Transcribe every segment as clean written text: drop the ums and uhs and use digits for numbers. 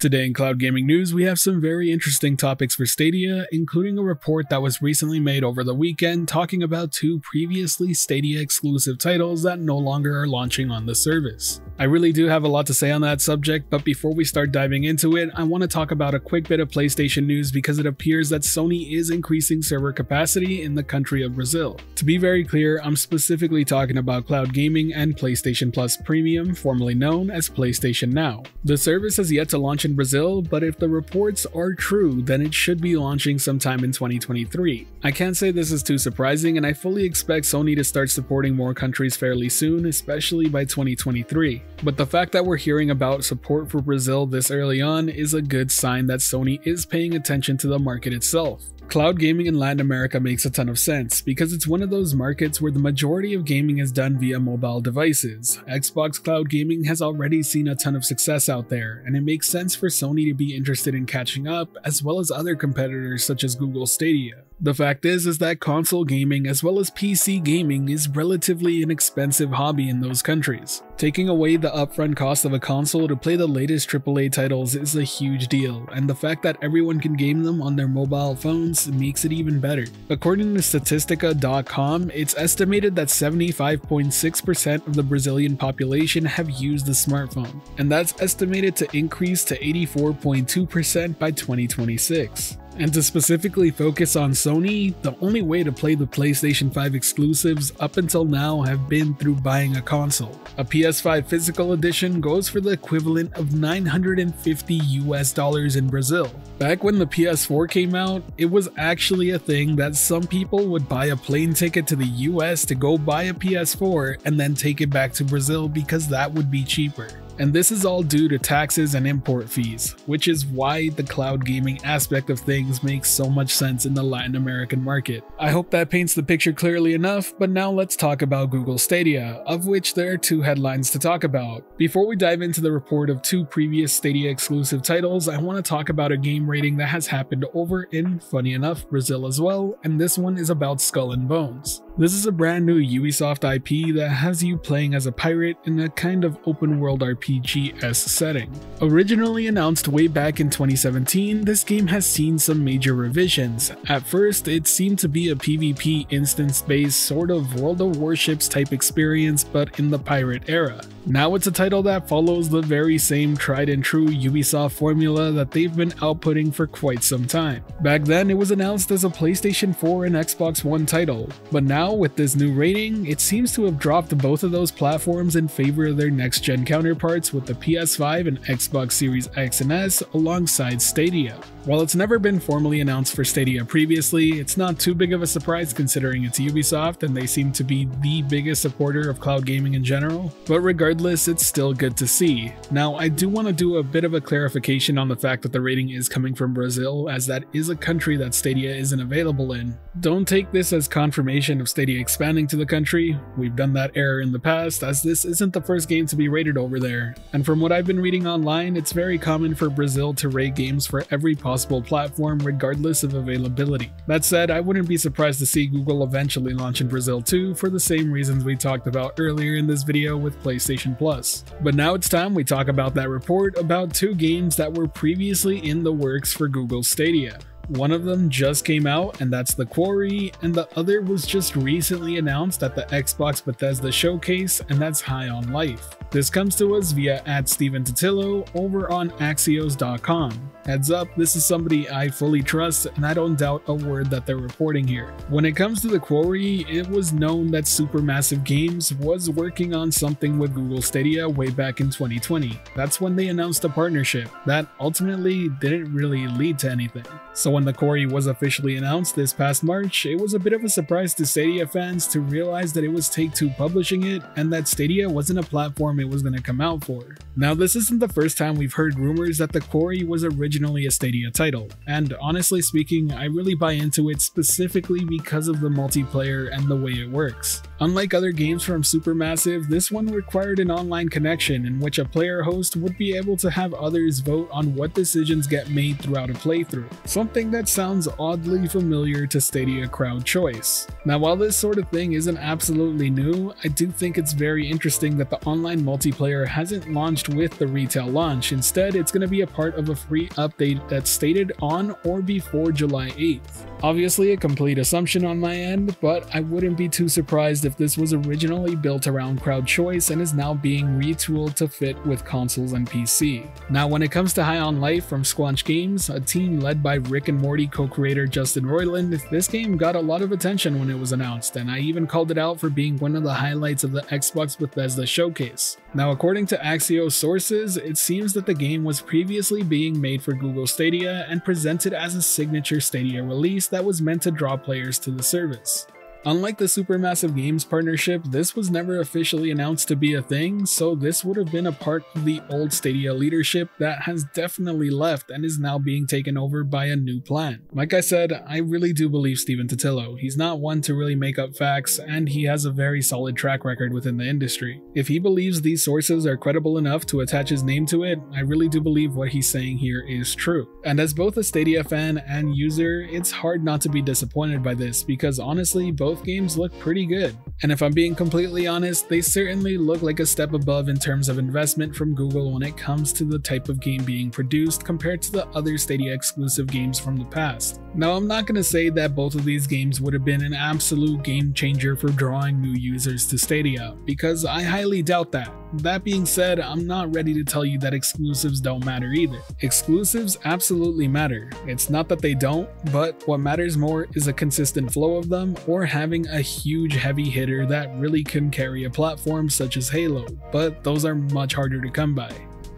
Today in Cloud Gaming News, we have some very interesting topics for Stadia, including a report that was recently made over the weekend talking about two previously Stadia exclusive titles that no longer are launching on the service. I really do have a lot to say on that subject, but before we start diving into it, I want to talk about a quick bit of PlayStation news because it appears that Sony is increasing server capacity in the country of Brazil. To be very clear, I'm specifically talking about Cloud Gaming and PlayStation Plus Premium, formerly known as PlayStation Now. The service has yet to launch in Brazil, but if the reports are true, then it should be launching sometime in 2023. I can't say this is too surprising, and I fully expect Sony to start supporting more countries fairly soon, especially by 2023. But the fact that we're hearing about support for Brazil this early on is a good sign that Sony is paying attention to the market itself. Cloud gaming in Latin America makes a ton of sense, because it's one of those markets where the majority of gaming is done via mobile devices. Xbox Cloud Gaming has already seen a ton of success out there, and it makes sense for Sony to be interested in catching up, as well as other competitors such as Google Stadia. The fact is that console gaming as well as PC gaming is relatively an expensive hobby in those countries. Taking away the upfront cost of a console to play the latest AAA titles is a huge deal, and the fact that everyone can game them on their mobile phones makes it even better. According to Statistica.com, it's estimated that 75.6% of the Brazilian population have used the smartphone, and that's estimated to increase to 84.2% by 2026. And to specifically focus on Sony, the only way to play the PlayStation 5 exclusives up until now have been through buying a console. A PS5 physical edition goes for the equivalent of $950 in Brazil. Back when the PS4 came out, it was actually a thing that some people would buy a plane ticket to the US to go buy a PS4 and then take it back to Brazil because that would be cheaper. And this is all due to taxes and import fees, which is why the cloud gaming aspect of things makes so much sense in the Latin American market. I hope that paints the picture clearly enough, but now let's talk about Google Stadia, of which there are two headlines to talk about. Before we dive into the report of two previous Stadia exclusive titles, I want to talk about a game rating that has happened over in, funny enough, Brazil as well, and this one is about Skull and Bones. This is a brand new Ubisoft IP that has you playing as a pirate in a kind of open world RPG-esque setting. Originally announced way back in 2017, this game has seen some major revisions. At first, it seemed to be a PvP instance-based sort of World of Warships type experience, but in the pirate era. Now it's a title that follows the very same tried and true Ubisoft formula that they've been outputting for quite some time. Back then, it was announced as a PlayStation 4 and Xbox One title, but now with this new rating, it seems to have dropped both of those platforms in favor of their next-gen counterparts with the PS5 and Xbox Series X and S alongside Stadia. While it's never been formally announced for Stadia previously, it's not too big of a surprise considering it's Ubisoft and they seem to be the biggest supporter of cloud gaming in general, but regardless, it's still good to see. Now, I do want to do a bit of a clarification on the fact that the rating is coming from Brazil, as that is a country that Stadia isn't available in. Don't take this as confirmation of Stadia expanding to the country. We've done that error in the past, as this isn't the first game to be rated over there, and from what I've been reading online, it's very common for Brazil to rate games for every possible platform regardless of availability. That said, I wouldn't be surprised to see Google eventually launch in Brazil too, for the same reasons we talked about earlier in this video with PlayStation Plus. But now it's time we talk about that report about two games that were previously in the works for Google Stadia. One of them just came out, and that's The Quarry, and the other was just recently announced at the Xbox Bethesda Showcase, and that's High on Life. This comes to us via @StevenTotillo over on Axios.com. Heads up, this is somebody I fully trust, and I don't doubt a word that they're reporting here. When it comes to The Quarry, it was known that Supermassive Games was working on something with Google Stadia way back in 2020. That's when they announced a partnership that ultimately didn't really lead to anything. So when The Quarry was officially announced this past March, it was a bit of a surprise to Stadia fans to realize that it was Take-Two publishing it, and that Stadia wasn't a platform it was going to come out for. Now, this isn't the first time we've heard rumors that The Quarry was originally originally a Stadia title, and honestly speaking, I really buy into it specifically because of the multiplayer and the way it works. Unlike other games from Supermassive, this one required an online connection in which a player host would be able to have others vote on what decisions get made throughout a playthrough, something that sounds oddly familiar to Stadia crowd choice. Now, while this sort of thing isn't absolutely new, I do think it's very interesting that the online multiplayer hasn't launched with the retail launch. Instead, it's going to be a part of a free update that's stated on or before July 8th. Obviously a complete assumption on my end, but I wouldn't be too surprised if this was originally built around crowd choice and is now being retooled to fit with consoles and PC. Now, when it comes to High on Life from Squanch Games, a team led by Rick and Morty co-creator Justin Roiland, this game got a lot of attention when it was announced, and I even called it out for being one of the highlights of the Xbox Bethesda showcase. Now, according to Axios sources, it seems that the game was previously being made for Google Stadia and presented as a signature Stadia release that was meant to draw players to the service. Unlike the Supermassive Games partnership, this was never officially announced to be a thing, so this would have been a part of the old Stadia leadership that has definitely left and is now being taken over by a new plan. Like I said, I really do believe Stephen Totilo. He's not one to really make up facts, and he has a very solid track record within the industry. If he believes these sources are credible enough to attach his name to it, I really do believe what he's saying here is true. And as both a Stadia fan and user, it's hard not to be disappointed by this, because honestly, both games look pretty good. And if I'm being completely honest, they certainly look like a step above in terms of investment from Google when it comes to the type of game being produced compared to the other Stadia exclusive games from the past. Now, I'm not going to say that both of these games would have been an absolute game changer for drawing new users to Stadia, because I highly doubt that. That being said, I'm not ready to tell you that exclusives don't matter either. Exclusives absolutely matter. It's not that they don't, but what matters more is a consistent flow of them or having a huge heavy hitter that really can carry a platform such as Halo, but those are much harder to come by.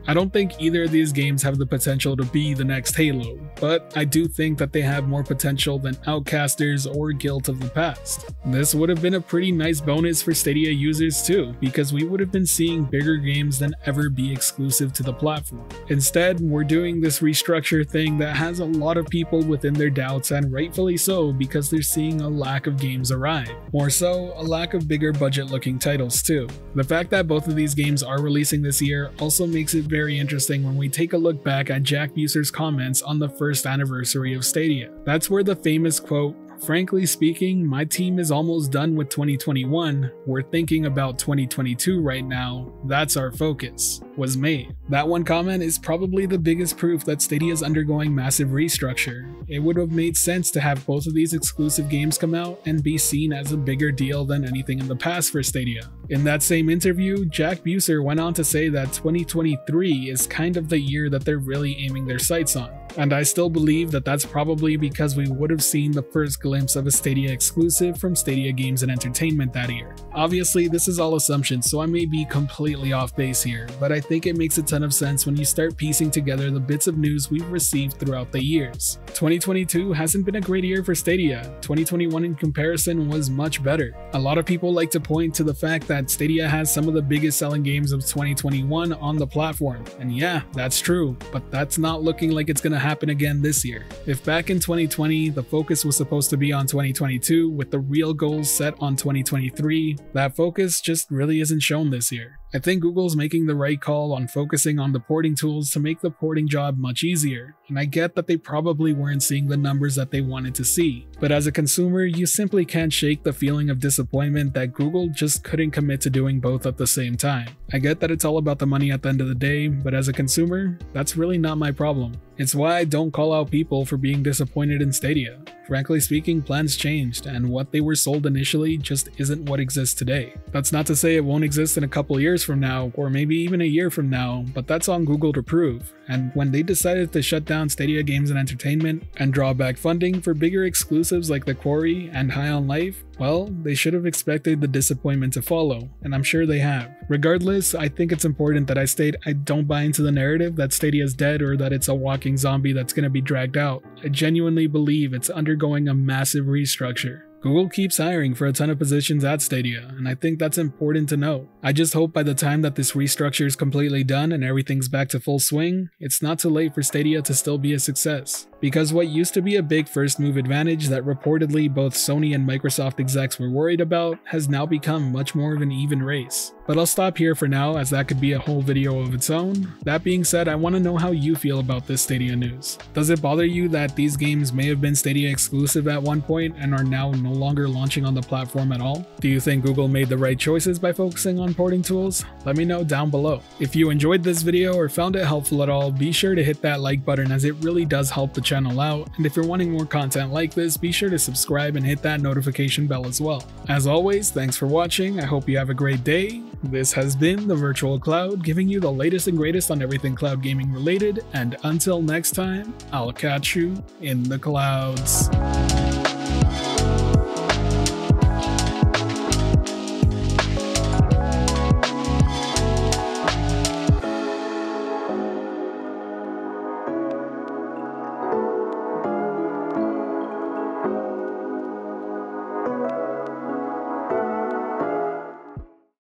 I don't think either of these games have the potential to be the next Halo, but I do think that they have more potential than Outcasters or Guilt of the past. This would have been a pretty nice bonus for Stadia users too, because we would have been seeing bigger games than ever be exclusive to the platform. Instead, we're doing this restructure thing that has a lot of people within their doubts, and rightfully so, because they're seeing a lack of games arrive. More so, a lack of bigger budget looking titles too. The fact that both of these games are releasing this year also makes it very interesting when we take a look back at Jack Buser's comments on the first anniversary of Stadia. That's where the famous quote, "Frankly speaking, my team is almost done with 2021, we're thinking about 2022 right now, that's our focus," was made. That one comment is probably the biggest proof that Stadia is undergoing massive restructure. It would have made sense to have both of these exclusive games come out and be seen as a bigger deal than anything in the past for Stadia. In that same interview, Jack Buser went on to say that 2023 is kind of the year that they're really aiming their sights on. And I still believe that that's probably because we would have seen the first glimpse of a Stadia exclusive from Stadia Games and Entertainment that year. Obviously, this is all assumptions, so I may be completely off base here, but I think it makes a ton of sense when you start piecing together the bits of news we've received throughout the years. 2022 hasn't been a great year for Stadia. 2021 in comparison was much better. A lot of people like to point to the fact that Stadia has some of the biggest selling games of 2021 on the platform, and yeah, that's true, but that's not looking like it's gonna happen again this year. If back in 2020 the focus was supposed to be on 2022 with the real goals set on 2023, that focus just really isn't shown this year. I think Google's making the right call on focusing on the porting tools to make the porting job much easier, and I get that they probably weren't seeing the numbers that they wanted to see. But as a consumer, you simply can't shake the feeling of disappointment that Google just couldn't commit to doing both at the same time. I get that it's all about the money at the end of the day, but as a consumer, that's really not my problem. It's why I don't call out people for being disappointed in Stadia. Frankly speaking, plans changed, and what they were sold initially just isn't what exists today. That's not to say it won't exist in a couple years from now, or maybe even a year from now, but that's on Google to prove. And when they decided to shut down Stadia Games and Entertainment and draw back funding for bigger exclusives like The Quarry and High on Life, well, they should have expected the disappointment to follow, and I'm sure they have. Regardless, I think it's important that I state I don't buy into the narrative that Stadia is dead or that it's a walking zombie that's going to be dragged out. I genuinely believe it's undergoing a massive restructure. Google keeps hiring for a ton of positions at Stadia, and I think that's important to note. I just hope by the time that this restructure is completely done and everything's back to full swing, it's not too late for Stadia to still be a success. Because what used to be a big first move advantage that reportedly both Sony and Microsoft execs were worried about has now become much more of an even race. But I'll stop here for now, as that could be a whole video of its own. That being said, I want to know how you feel about this Stadia news. Does it bother you that these games may have been Stadia exclusive at one point and are now no longer launching on the platform at all? Do you think Google made the right choices by focusing on porting tools? Let me know down below. If you enjoyed this video or found it helpful at all, be sure to hit that like button, as it really does help the channel out, and if you're wanting more content like this, be sure to subscribe and hit that notification bell as well. As always, thanks for watching. I hope you have a great day. This has been the Virtual Cloud, giving you the latest and greatest on everything cloud gaming related, and until next time, I'll catch you in the clouds.